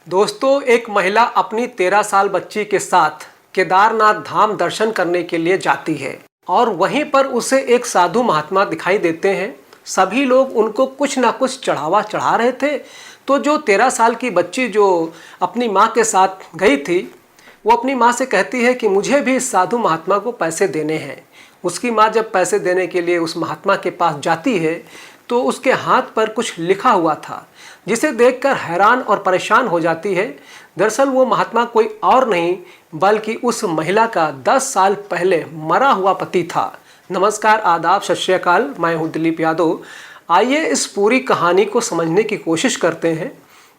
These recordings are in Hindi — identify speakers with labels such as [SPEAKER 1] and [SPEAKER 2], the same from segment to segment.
[SPEAKER 1] दोस्तों, एक महिला अपनी 13 साल बच्ची के साथ केदारनाथ धाम दर्शन करने के लिए जाती है और वहीं पर उसे एक साधु महात्मा दिखाई देते हैं। सभी लोग उनको कुछ ना कुछ चढ़ावा चढ़ा रहे थे। तो जो 13 साल की बच्ची जो अपनी माँ के साथ गई थी, वो अपनी माँ से कहती है कि मुझे भी इस साधु महात्मा को पैसे देने हैं। उसकी माँ जब पैसे देने के लिए उस महात्मा के पास जाती है तो उसके हाथ पर कुछ लिखा हुआ था, जिसे देखकर हैरान और परेशान हो जाती है। दरअसल वो महात्मा कोई और नहीं बल्कि उस महिला का 10 साल पहले मरा हुआ पति था। नमस्कार, आदाब, सत श्री अकाल। मैं हूँ दिलीप यादव। आइए इस पूरी कहानी को समझने की कोशिश करते हैं,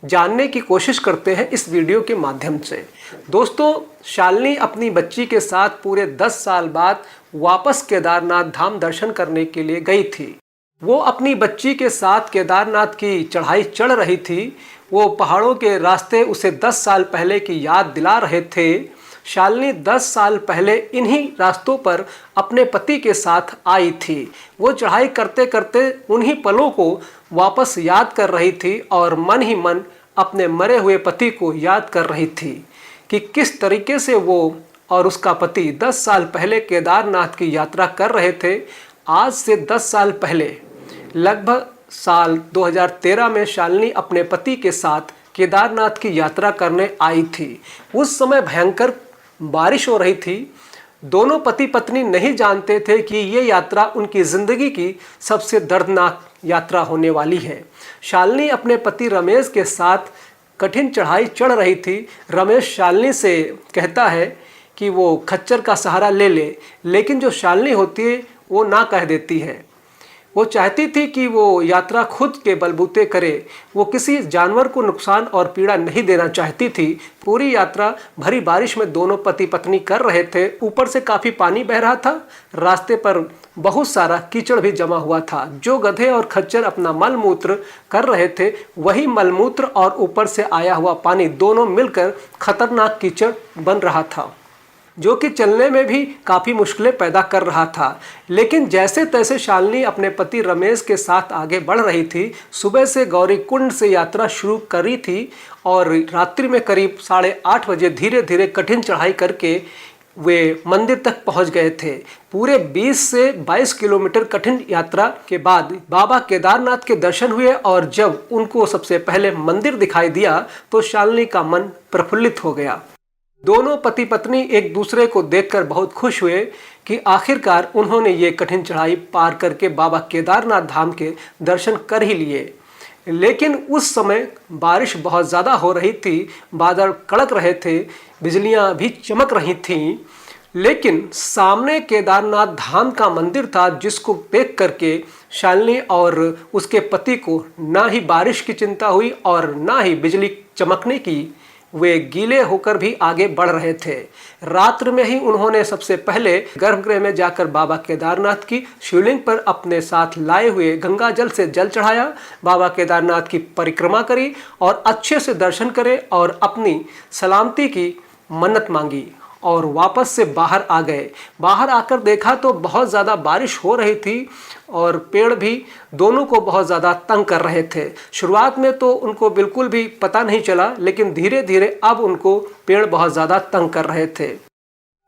[SPEAKER 1] जानने की कोशिश करते हैं इस वीडियो के माध्यम से। दोस्तों, शालिनी अपनी बच्ची के साथ पूरे 10 साल बाद वापस केदारनाथ धाम दर्शन करने के लिए गई थी। वो अपनी बच्ची के साथ केदारनाथ की चढ़ाई चढ़ रही थी। वो पहाड़ों के रास्ते उसे 10 साल पहले की याद दिला रहे थे। शालिनी 10 साल पहले इन्हीं रास्तों पर अपने पति के साथ आई थी। वो चढ़ाई करते करते उन्हीं पलों को वापस याद कर रही थी और मन ही मन अपने मरे हुए पति को याद कर रही थी कि किस तरीके से वो और उसका पति 10 साल पहले केदारनाथ की यात्रा कर रहे थे। आज से 10 साल पहले लगभग साल 2013 में शालिनी अपने पति के साथ केदारनाथ की यात्रा करने आई थी। उस समय भयंकर बारिश हो रही थी। दोनों पति पत्नी नहीं जानते थे कि ये यात्रा उनकी ज़िंदगी की सबसे दर्दनाक यात्रा होने वाली है। शालिनी अपने पति रमेश के साथ कठिन चढ़ाई चढ़ रही थी। रमेश शालिनी से कहता है कि वो खच्चर का सहारा ले ले, लेकिन जो शालिनी होती है वो ना कह देती है। वो चाहती थी कि वो यात्रा खुद के बलबूते करे। वो किसी जानवर को नुकसान और पीड़ा नहीं देना चाहती थी। पूरी यात्रा भरी बारिश में दोनों पति पत्नी कर रहे थे। ऊपर से काफ़ी पानी बह रहा था। रास्ते पर बहुत सारा कीचड़ भी जमा हुआ था। जो गधे और खच्चर अपना मलमूत्र कर रहे थे, वही मलमूत्र और ऊपर से आया हुआ पानी दोनों मिलकर खतरनाक कीचड़ बन रहा था, जो कि चलने में भी काफ़ी मुश्किलें पैदा कर रहा था। लेकिन जैसे तैसे शालिनी अपने पति रमेश के साथ आगे बढ़ रही थी। सुबह से गौरीकुंड से यात्रा शुरू करी थी और रात्रि में करीब 8:30 बजे धीरे धीरे कठिन चढ़ाई करके वे मंदिर तक पहुंच गए थे। पूरे 20 से 22 किलोमीटर कठिन यात्रा के बाद बाबा केदारनाथ के दर्शन हुए और जब उनको सबसे पहले मंदिर दिखाई दिया तो शालिनी का मन प्रफुल्लित हो गया। दोनों पति पत्नी एक दूसरे को देखकर बहुत खुश हुए कि आखिरकार उन्होंने ये कठिन चढ़ाई पार करके बाबा केदारनाथ धाम के दर्शन कर ही लिए। लेकिन उस समय बारिश बहुत ज़्यादा हो रही थी, बादल कड़क रहे थे, बिजलियां भी चमक रही थीं। लेकिन सामने केदारनाथ धाम का मंदिर था, जिसको देख करके शालिनी और उसके पति को ना ही बारिश की चिंता हुई और ना ही बिजली चमकने की। वे गीले होकर भी आगे बढ़ रहे थे। रात्र में ही उन्होंने सबसे पहले गर्भगृह में जाकर बाबा केदारनाथ की शिवलिंग पर अपने साथ लाए हुए गंगा जल से जल चढ़ाया, बाबा केदारनाथ की परिक्रमा करी और अच्छे से दर्शन करे और अपनी सलामती की मन्नत मांगी और वापस से बाहर आ गए। बाहर आकर देखा तो बहुत ज़्यादा बारिश हो रही थी और पेड़ भी दोनों को बहुत ज़्यादा तंग कर रहे थे। शुरुआत में तो उनको बिल्कुल भी पता नहीं चला, लेकिन धीरे धीरे अब उनको पेड़ बहुत ज़्यादा तंग कर रहे थे।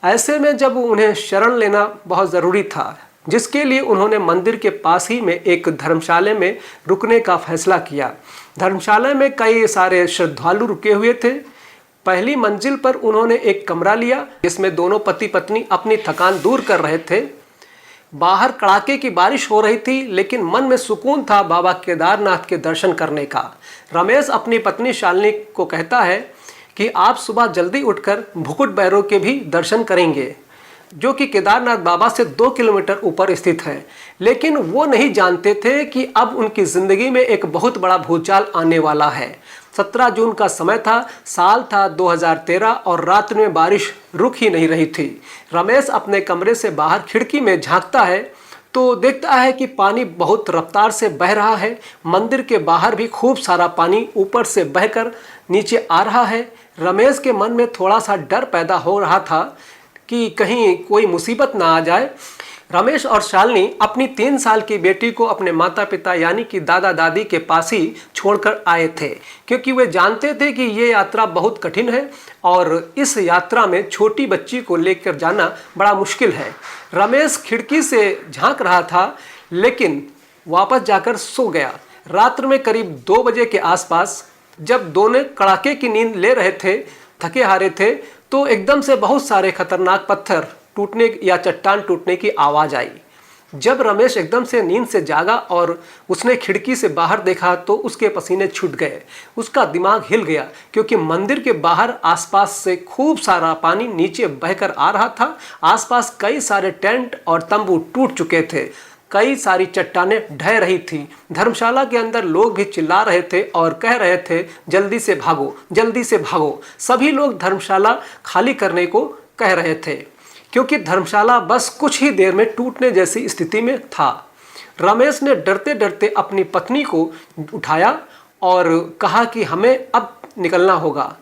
[SPEAKER 1] ऐसे में जब उन्हें शरण लेना बहुत ज़रूरी था, जिसके लिए उन्होंने मंदिर के पास ही में एक धर्मशाला में रुकने का फैसला किया। धर्मशाला में कई सारे श्रद्धालु रुके हुए थे। पहली मंजिल पर उन्होंने एक कमरा लिया, जिसमें दोनों पति पत्नी अपनी थकान दूर कर रहे थे। बाहर कड़ाके की बारिश हो रही थी, लेकिन मन में सुकून था बाबा केदारनाथ के दर्शन करने का। रमेश अपनी पत्नी शालिनी को कहता है कि आप सुबह जल्दी उठकर भुकुट भैरव के भी दर्शन करेंगे, जो कि केदारनाथ बाबा से 2 किलोमीटर ऊपर स्थित है। लेकिन वो नहीं जानते थे कि अब उनकी ज़िंदगी में एक बहुत बड़ा भूचाल आने वाला है। 17 जून का समय था, साल था 2013 और रात में बारिश रुक ही नहीं रही थी। रमेश अपने कमरे से बाहर खिड़की में झांकता है तो देखता है कि पानी बहुत रफ्तार से बह रहा है। मंदिर के बाहर भी खूब सारा पानी ऊपर से बहकर नीचे आ रहा है। रमेश के मन में थोड़ा सा डर पैदा हो रहा था कि कहीं कोई मुसीबत ना आ जाए। रमेश और शालिनी अपनी 3 साल की बेटी को अपने माता पिता यानी कि दादा दादी के पास ही छोड़कर आए थे, क्योंकि वे जानते थे कि ये यात्रा बहुत कठिन है और इस यात्रा में छोटी बच्ची को लेकर जाना बड़ा मुश्किल है। रमेश खिड़की से झांक रहा था लेकिन वापस जाकर सो गया। रात्र में करीब 2 बजे के आसपास जब दोनों कड़ाके की नींद ले रहे थे, थके हारे थे, तो एकदम से बहुत सारे खतरनाक पत्थर टूटने या चट्टान टूटने की आवाज़ आई। जब रमेश एकदम से नींद से जागा और उसने खिड़की से बाहर देखा तो उसके पसीने छूट गए। उसका दिमाग हिल गया क्योंकि मंदिर के बाहर आसपास से खूब सारा पानी नीचे बहकर आ रहा था। आसपास कई सारे टेंट और तंबू टूट चुके थे, कई सारी चट्टानें ढह रही थी। धर्मशाला के अंदर लोग भी चिल्ला रहे थे और कह रहे थे, जल्दी से भागो, जल्दी से भागो। सभी लोग धर्मशाला खाली करने को कह रहे थे क्योंकि धर्मशाला बस कुछ ही देर में टूटने जैसी स्थिति में था। रमेश ने डरते डरते अपनी पत्नी को उठाया और कहा कि हमें अब निकलना होगा,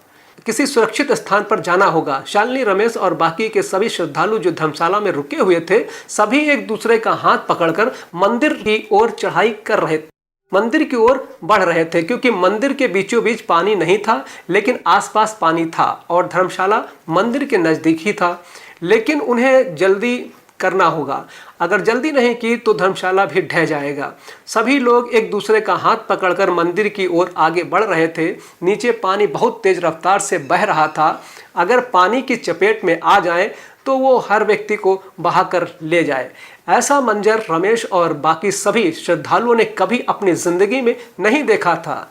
[SPEAKER 1] किसी सुरक्षित स्थान पर जाना होगा। शालिनी, रमेश और बाकी के सभी श्रद्धालु जो धर्मशाला में रुके हुए थे, सभी एक दूसरे का हाथ पकड़कर मंदिर की ओर चढ़ाई कर रहे थे, मंदिर की ओर बढ़ रहे थे, क्योंकि मंदिर के बीचों बीच पानी नहीं था लेकिन आसपास पानी था और धर्मशाला मंदिर के नज़दीक ही था। लेकिन उन्हें जल्दी करना होगा, अगर जल्दी नहीं की तो धर्मशाला भी ढह जाएगा। सभी लोग एक दूसरे का हाथ पकड़कर मंदिर की ओर आगे बढ़ रहे थे। नीचे पानी बहुत तेज रफ्तार से बह रहा था। अगर पानी की चपेट में आ जाए तो वो हर व्यक्ति को बहाकर ले जाए। ऐसा मंजर रमेश और बाकी सभी श्रद्धालुओं ने कभी अपनी जिंदगी में नहीं देखा था।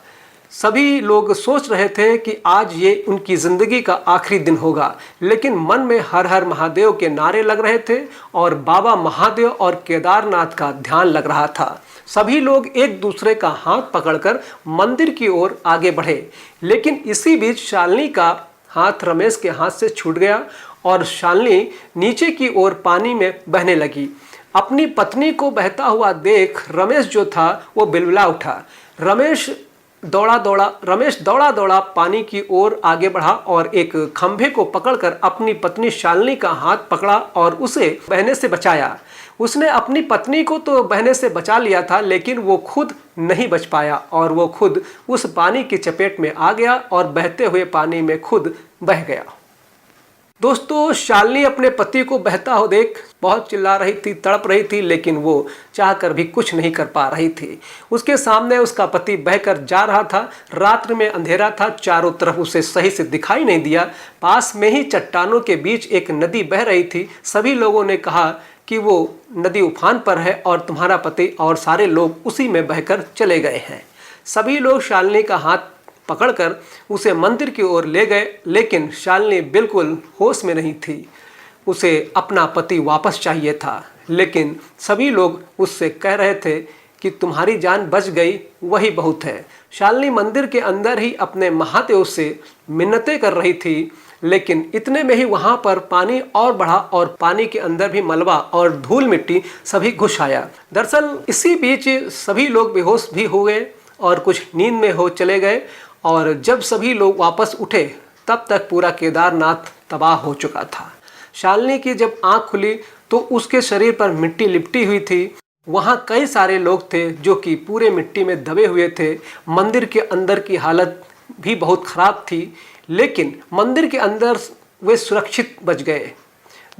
[SPEAKER 1] सभी लोग सोच रहे थे कि आज ये उनकी जिंदगी का आखिरी दिन होगा, लेकिन मन में हर हर महादेव के नारे लग रहे थे और बाबा महादेव और केदारनाथ का ध्यान लग रहा था। सभी लोग एक दूसरे का हाथ पकड़कर मंदिर की ओर आगे बढ़े, लेकिन इसी बीच शालिनी का हाथ रमेश के हाथ से छूट गया और शालिनी नीचे की ओर पानी में बहने लगी। अपनी पत्नी को बहता हुआ देख रमेश जो था वो बिलबिला उठा। रमेश दौड़ा दौड़ा पानी की ओर आगे बढ़ा और एक खंभे को पकड़कर अपनी पत्नी शालिनी का हाथ पकड़ा और उसे बहने से बचाया। उसने अपनी पत्नी को तो बहने से बचा लिया था, लेकिन वो खुद नहीं बच पाया और वो खुद उस पानी की चपेट में आ गया और बहते हुए पानी में खुद बह गया। दोस्तों, शालिनी अपने पति को बहता हो देख बहुत चिल्ला रही थी, तड़प रही थी, लेकिन वो चाहकर भी कुछ नहीं कर पा रही थी। उसके सामने उसका पति बहकर जा रहा था। रात्र में अंधेरा था, चारों तरफ उसे सही से दिखाई नहीं दिया। पास में ही चट्टानों के बीच एक नदी बह रही थी। सभी लोगों ने कहा कि वो नदी उफान पर है और तुम्हारा पति और सारे लोग उसी में बहकर चले गए हैं। सभी लोग शालिनी का हाथ पकड़कर उसे मंदिर की ओर ले गए, लेकिन शालिनी बिल्कुल होश में नहीं थी। उसे अपना पति वापस चाहिए था, लेकिन सभी लोग उससे कह रहे थे कि तुम्हारी जान बच गई, वही बहुत है। शालिनी मंदिर के अंदर ही अपने महादेव से मिन्नतें कर रही थी, लेकिन इतने में ही वहाँ पर पानी और बढ़ा और पानी के अंदर भी मलबा और धूल मिट्टी सभी घुस आया। दरअसल इसी बीच सभी लोग बेहोश भी हो गए और कुछ नींद में हो चले गए और जब सभी लोग वापस उठे तब तक पूरा केदारनाथ तबाह हो चुका था। शालिनी की जब आंख खुली तो उसके शरीर पर मिट्टी लिपटी हुई थी। वहाँ कई सारे लोग थे जो कि पूरे मिट्टी में दबे हुए थे। मंदिर के अंदर की हालत भी बहुत ख़राब थी, लेकिन मंदिर के अंदर वे सुरक्षित बच गए।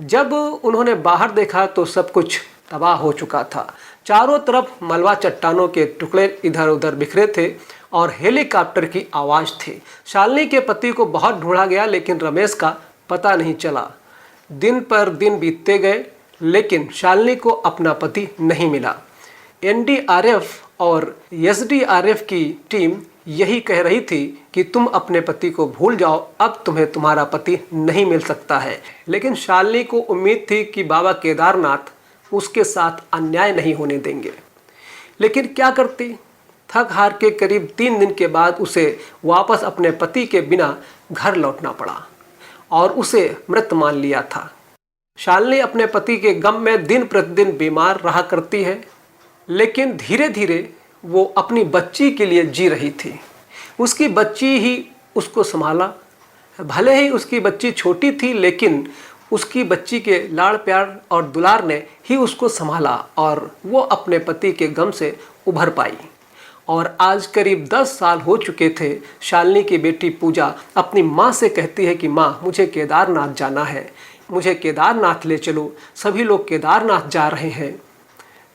[SPEAKER 1] जब उन्होंने बाहर देखा तो सब कुछ तबाह हो चुका था। चारों तरफ मलबा चट्टानों के टुकड़े इधर उधर बिखरे थे और हेलीकॉप्टर की आवाज़ थी। शालिनी के पति को बहुत ढूंढा गया, लेकिन रमेश का पता नहीं चला। दिन पर दिन बीतते गए, लेकिन शालिनी को अपना पति नहीं मिला। एनडीआरएफ और एसडीआरएफ की टीम यही कह रही थी कि तुम अपने पति को भूल जाओ, अब तुम्हें तुम्हारा पति नहीं मिल सकता है। लेकिन शालिनी को उम्मीद थी कि बाबा केदारनाथ उसके साथ अन्याय नहीं होने देंगे। लेकिन क्या करती, थक हार के करीब 3 दिन के बाद उसे वापस अपने पति के बिना घर लौटना पड़ा और उसे मृत मान लिया था। शालिनी अपने पति के गम में दिन प्रतिदिन बीमार रहा करती है, लेकिन धीरे धीरे वो अपनी बच्ची के लिए जी रही थी। उसकी बच्ची ही उसको संभाला। भले ही उसकी बच्ची छोटी थी, लेकिन उसकी बच्ची के लाड़ प्यार और दुलार ने ही उसको संभाला और वो अपने पति के गम से उभर पाई। और आज करीब 10 साल हो चुके थे। शालिनी की बेटी पूजा अपनी माँ से कहती है कि माँ, मुझे केदारनाथ जाना है, मुझे केदारनाथ ले चलो, सभी लोग केदारनाथ जा रहे हैं।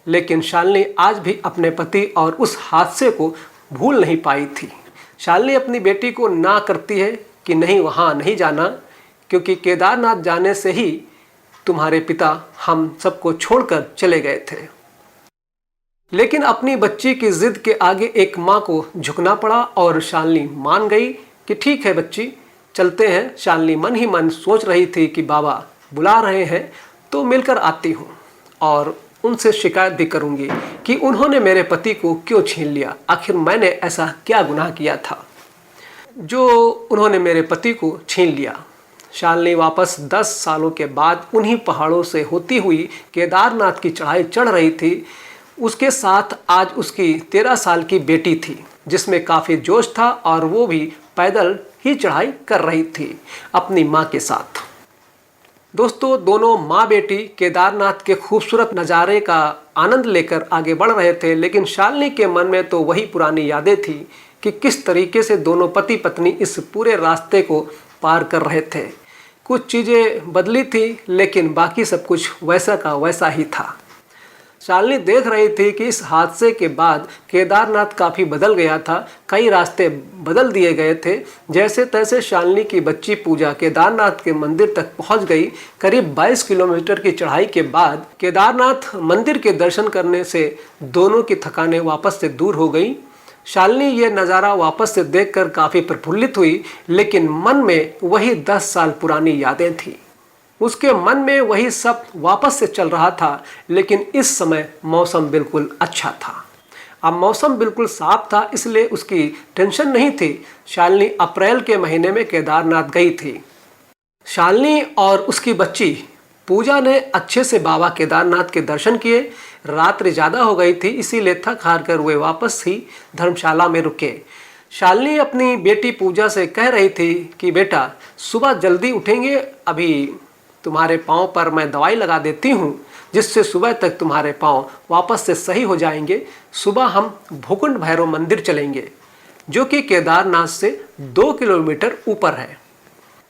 [SPEAKER 1] लेकिन शालिनी आज भी अपने पति और उस हादसे को भूल नहीं पाई थी। शालिनी अपनी बेटी को ना करती है कि नहीं, वहाँ नहीं जाना, क्योंकि केदारनाथ जाने से ही तुम्हारे पिता हम सबको छोड़कर चले गए थे। लेकिन अपनी बच्ची की जिद के आगे एक माँ को झुकना पड़ा और शालिनी मान गई कि ठीक है बच्ची, चलते हैं। शालिनी मन ही मन सोच रही थी कि बाबा बुला रहे हैं तो मिलकर आती हूँ और उनसे शिकायत भी करूँगी कि उन्होंने मेरे पति को क्यों छीन लिया। आखिर मैंने ऐसा क्या गुनाह किया था जो उन्होंने मेरे पति को छीन लिया। शालिनी वापस 10 सालों के बाद उन्हीं पहाड़ों से होती हुई केदारनाथ की चढ़ाई चढ़ रही थी। उसके साथ आज उसकी 13 साल की बेटी थी, जिसमें काफ़ी जोश था और वो भी पैदल ही चढ़ाई कर रही थी अपनी माँ के साथ। दोस्तों, दोनों माँ बेटी केदारनाथ के खूबसूरत नज़ारे का आनंद लेकर आगे बढ़ रहे थे, लेकिन शालिनी के मन में तो वही पुरानी यादें थी कि किस तरीके से दोनों पति पत्नी इस पूरे रास्ते को पार कर रहे थे। कुछ चीज़ें बदली थी, लेकिन बाकी सब कुछ वैसा का वैसा ही था। शालिनी देख रही थी कि इस हादसे के बाद केदारनाथ काफ़ी बदल गया था, कई रास्ते बदल दिए गए थे। जैसे तैसे शालिनी की बच्ची पूजा केदारनाथ के मंदिर तक पहुंच गई। करीब 22 किलोमीटर की चढ़ाई के बाद केदारनाथ मंदिर के दर्शन करने से दोनों की थकानें वापस से दूर हो गई। शालिनी ये नज़ारा वापस से देखकर काफ़ी प्रफुल्लित हुई, लेकिन मन में वही 10 साल पुरानी यादें थी। उसके मन में वही सब वापस से चल रहा था, लेकिन इस समय मौसम बिल्कुल अच्छा था। अब मौसम बिल्कुल साफ था, इसलिए उसकी टेंशन नहीं थी। शालिनी अप्रैल के महीने में केदारनाथ गई थी। शालिनी और उसकी बच्ची पूजा ने अच्छे से बाबा केदारनाथ के दर्शन किए। रात्रि ज़्यादा हो गई थी, इसीलिए थक हार कर वे वापस ही धर्मशाला में रुके। शालिनी अपनी बेटी पूजा से कह रही थी कि बेटा, सुबह जल्दी उठेंगे, अभी तुम्हारे पाँव पर मैं दवाई लगा देती हूँ, जिससे सुबह तक तुम्हारे पाँव वापस से सही हो जाएंगे। सुबह हम भूकुंड भैरव मंदिर चलेंगे, जो कि केदारनाथ से 2 किलोमीटर ऊपर है।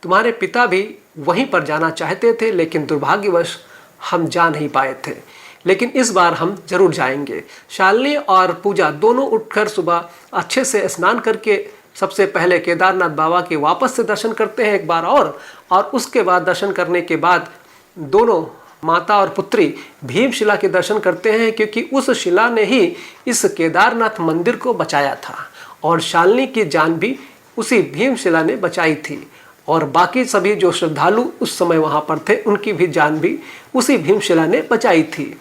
[SPEAKER 1] तुम्हारे पिता भी वहीं पर जाना चाहते थे, लेकिन दुर्भाग्यवश हम जा नहीं पाए थे, लेकिन इस बार हम जरूर जाएंगे। शालिनी और पूजा दोनों उठकर सुबह अच्छे से स्नान करके सबसे पहले केदारनाथ बाबा के वापस से दर्शन करते हैं एक बार और उसके बाद दर्शन करने के बाद दोनों माता और पुत्री भीमशिला के दर्शन करते हैं, क्योंकि उस शिला ने ही इस केदारनाथ मंदिर को बचाया था और शालिनी की जान भी उसी भीमशिला ने बचाई थी। और बाकी सभी जो श्रद्धालु उस समय वहाँ पर थे, उनकी भी जान भी उसी भीमशिला ने बचाई थी।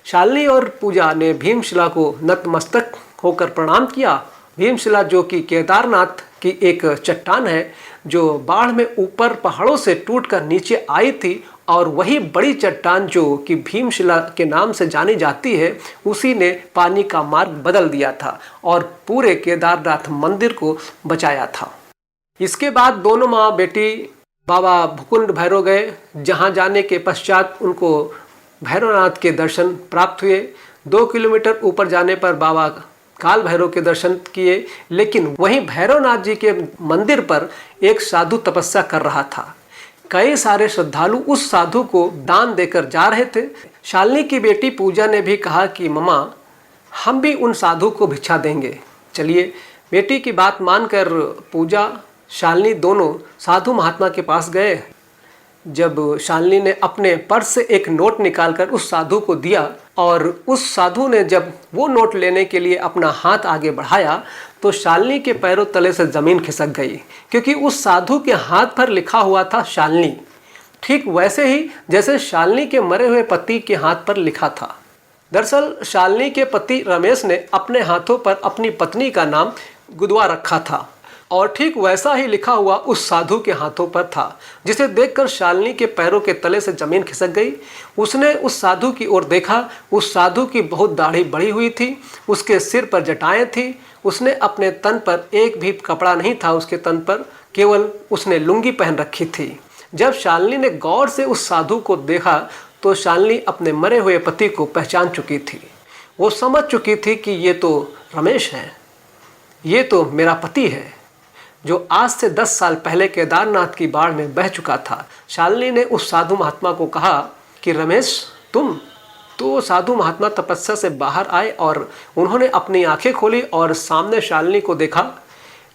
[SPEAKER 1] शालिनी और पूजा ने भीमशिला को नतमस्तक होकर प्रणाम किया। भीमशिला जो कि केदारनाथ की एक चट्टान है, जो बाढ़ में ऊपर पहाड़ों से टूटकर नीचे आई थी, और वही बड़ी चट्टान जो कि भीमशिला के नाम से जानी जाती है, उसी ने पानी का मार्ग बदल दिया था और पूरे केदारनाथ मंदिर को बचाया था। इसके बाद दोनों माँ बेटी बाबा भूकुंड भैरव गए, जहाँ जाने के पश्चात उनको भैरवनाथ के दर्शन प्राप्त हुए। 2 किलोमीटर ऊपर जाने पर बाबा काल भैरव के दर्शन किए, लेकिन वहीं भैरवनाथ जी के मंदिर पर एक साधु तपस्या कर रहा था। कई सारे श्रद्धालु उस साधु को दान देकर जा रहे थे। शालिनी की बेटी पूजा ने भी कहा कि मम्मा, हम भी उन साधु को भिक्षा देंगे। चलिए, बेटी की बात मानकर पूजा शालिनी दोनों साधु महात्मा के पास गए। जब शालिनी ने अपने पर्स से एक नोट निकालकर उस साधु को दिया और उस साधु ने जब वो नोट लेने के लिए अपना हाथ आगे बढ़ाया, तो शालिनी के पैरों तले से ज़मीन खिसक गई, क्योंकि उस साधु के हाथ पर लिखा हुआ था शालिनी, ठीक वैसे ही जैसे शालिनी के मरे हुए पति के हाथ पर लिखा था। दरअसल शालिनी के पति रमेश ने अपने हाथों पर अपनी पत्नी का नाम गुदवा रखा था और ठीक वैसा ही लिखा हुआ उस साधु के हाथों पर था, जिसे देखकर शालिनी के पैरों के तले से ज़मीन खिसक गई। उसने उस साधु की ओर देखा। उस साधु की बहुत दाढ़ी बढ़ी हुई थी, उसके सिर पर जटाएं थी, उसने अपने तन पर एक भी कपड़ा नहीं था, उसके तन पर केवल उसने लुंगी पहन रखी थी। जब शालिनी ने गौर से उस साधु को देखा तो शालिनी अपने मरे हुए पति को पहचान चुकी थी। वो समझ चुकी थी कि ये तो रमेश है, ये तो मेरा पति है जो आज से 10 साल पहले केदारनाथ की बाढ़ में बह चुका था। शालिनी ने उस साधु महात्मा को कहा कि रमेश तुम। तो साधु महात्मा तपस्या से बाहर आए और उन्होंने अपनी आंखें खोली और सामने शालिनी को देखा,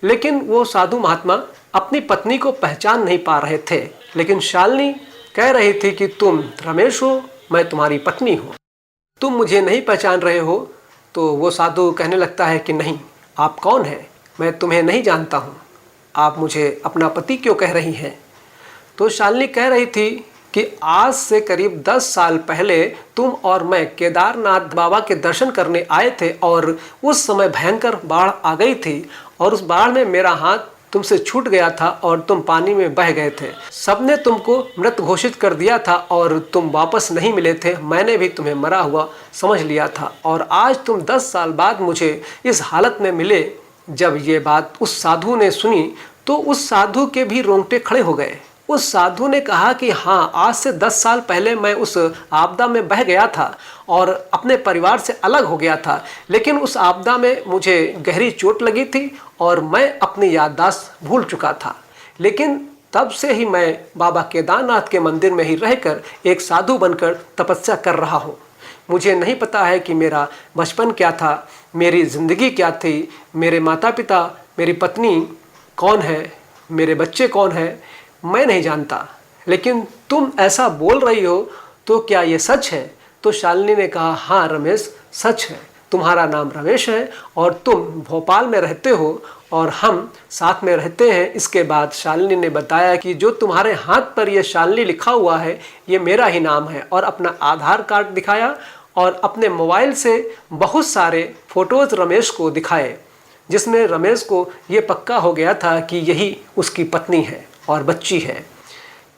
[SPEAKER 1] लेकिन वो साधु महात्मा अपनी पत्नी को पहचान नहीं पा रहे थे। लेकिन शालिनी कह रही थी कि तुम रमेश हो, मैं तुम्हारी पत्नी हूँ, तुम मुझे नहीं पहचान रहे हो। तो वो साधु कहने लगता है कि नहीं, आप कौन हैं, मैं तुम्हें नहीं जानता हूँ, आप मुझे अपना पति क्यों कह रही हैं। तो शालिनी कह रही थी कि आज से करीब 10 साल पहले तुम और मैं केदारनाथ बाबा के दर्शन करने आए थे और उस समय भयंकर बाढ़ आ गई थी और उस बाढ़ में मेरा हाथ तुमसे छूट गया था और तुम पानी में बह गए थे। सबने तुमको मृत घोषित कर दिया था और तुम वापस नहीं मिले थे। मैंने भी तुम्हें मरा हुआ समझ लिया था और आज तुम 10 साल बाद मुझे इस हालत में मिले। जब ये बात उस साधु ने सुनी तो उस साधु के भी रोंगटे खड़े हो गए। उस साधु ने कहा कि हाँ, आज से 10 साल पहले मैं उस आपदा में बह गया था और अपने परिवार से अलग हो गया था, लेकिन उस आपदा में मुझे गहरी चोट लगी थी और मैं अपनी याददाश्त भूल चुका था। लेकिन तब से ही मैं बाबा केदारनाथ के मंदिर में ही रहकर एक साधु बनकर तपस्या कर रहा हूँ। मुझे नहीं पता है कि मेरा बचपन क्या था, मेरी ज़िंदगी क्या थी, मेरे माता पिता, मेरी पत्नी कौन है, मेरे बच्चे कौन हैं, मैं नहीं जानता। लेकिन तुम ऐसा बोल रही हो तो क्या ये सच है। तो शालिनी ने कहा हाँ रमेश, सच है, तुम्हारा नाम रमेश है और तुम भोपाल में रहते हो और हम साथ में रहते हैं। इसके बाद शालिनी ने बताया कि जो तुम्हारे हाथ पर ये शालिनी लिखा हुआ है ये मेरा ही नाम है और अपना आधार कार्ड दिखाया और अपने मोबाइल से बहुत सारे फ़ोटोज़ रमेश को दिखाए, जिसमें रमेश को ये पक्का हो गया था कि यही उसकी पत्नी है और बच्ची है।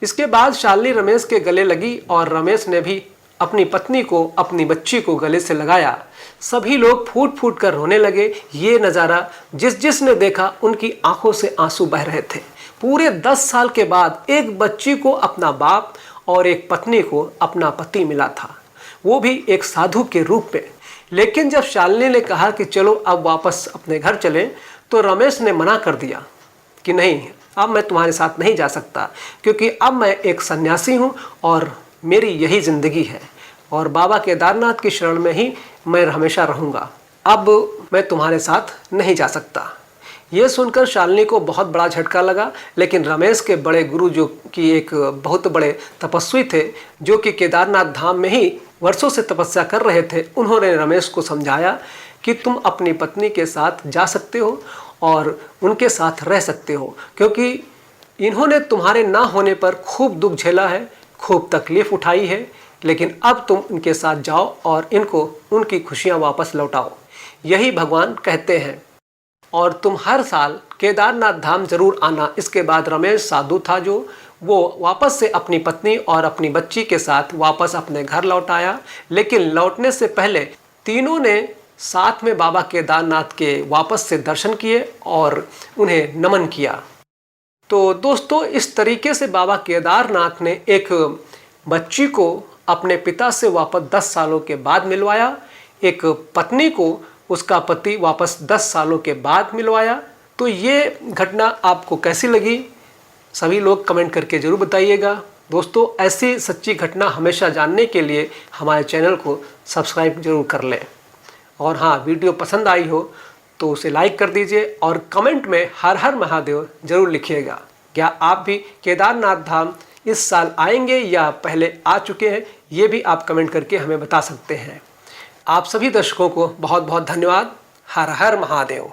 [SPEAKER 1] इसके बाद शालिनी रमेश के गले लगी और रमेश ने भी अपनी पत्नी को, अपनी बच्ची को गले से लगाया। सभी लोग फूट फूट कर रोने लगे। ये नज़ारा जिसने देखा उनकी आंखों से आंसू बह रहे थे। पूरे 10 साल के बाद एक बच्ची को अपना बाप और एक पत्नी को अपना पति मिला था, वो भी एक साधु के रूप में। लेकिन जब शालिनी ने कहा कि चलो अब वापस अपने घर चलें, तो रमेश ने मना कर दिया कि नहीं, अब मैं तुम्हारे साथ नहीं जा सकता, क्योंकि अब मैं एक सन्यासी हूँ और मेरी यही ज़िंदगी है और बाबा केदारनाथ की शरण में ही मैं हमेशा रहूँगा। अब मैं तुम्हारे साथ नहीं जा सकता। ये सुनकर शालिनी को बहुत बड़ा झटका लगा। लेकिन रमेश के बड़े गुरु, जो कि एक बहुत बड़े तपस्वी थे, जो कि केदारनाथ धाम में ही वर्षों से तपस्या कर रहे थे, उन्होंने रमेश को समझाया कि तुम अपनी पत्नी के साथ जा सकते हो और उनके साथ रह सकते हो, क्योंकि इन्होंने तुम्हारे ना होने पर खूब दुख झेला है, खूब तकलीफ़ उठाई है। लेकिन अब तुम इनके साथ जाओ और इनको उनकी खुशियाँ वापस लौटाओ, यही भगवान कहते हैं। और तुम हर साल केदारनाथ धाम ज़रूर आना। इसके बाद रमेश साधु था जो वो वापस से अपनी पत्नी और अपनी बच्ची के साथ वापस अपने घर लौट आया। लेकिन लौटने से पहले तीनों ने साथ में बाबा केदारनाथ के वापस से दर्शन किए और उन्हें नमन किया। तो दोस्तों, इस तरीके से बाबा केदारनाथ ने एक बच्ची को अपने पिता से वापस 10 सालों के बाद मिलवाया, एक पत्नी को उसका पति वापस 10 सालों के बाद मिलवाया। तो ये घटना आपको कैसी लगी, सभी लोग कमेंट करके ज़रूर बताइएगा। दोस्तों, ऐसी सच्ची घटना हमेशा जानने के लिए हमारे चैनल को सब्सक्राइब जरूर कर लें। और हाँ, वीडियो पसंद आई हो तो उसे लाइक कर दीजिए और कमेंट में हर हर महादेव जरूर लिखिएगा। क्या आप भी केदारनाथ धाम इस साल आएंगे या पहले आ चुके हैं, ये भी आप कमेंट करके हमें बता सकते हैं। आप सभी दर्शकों को बहुत बहुत धन्यवाद। हर हर महादेव।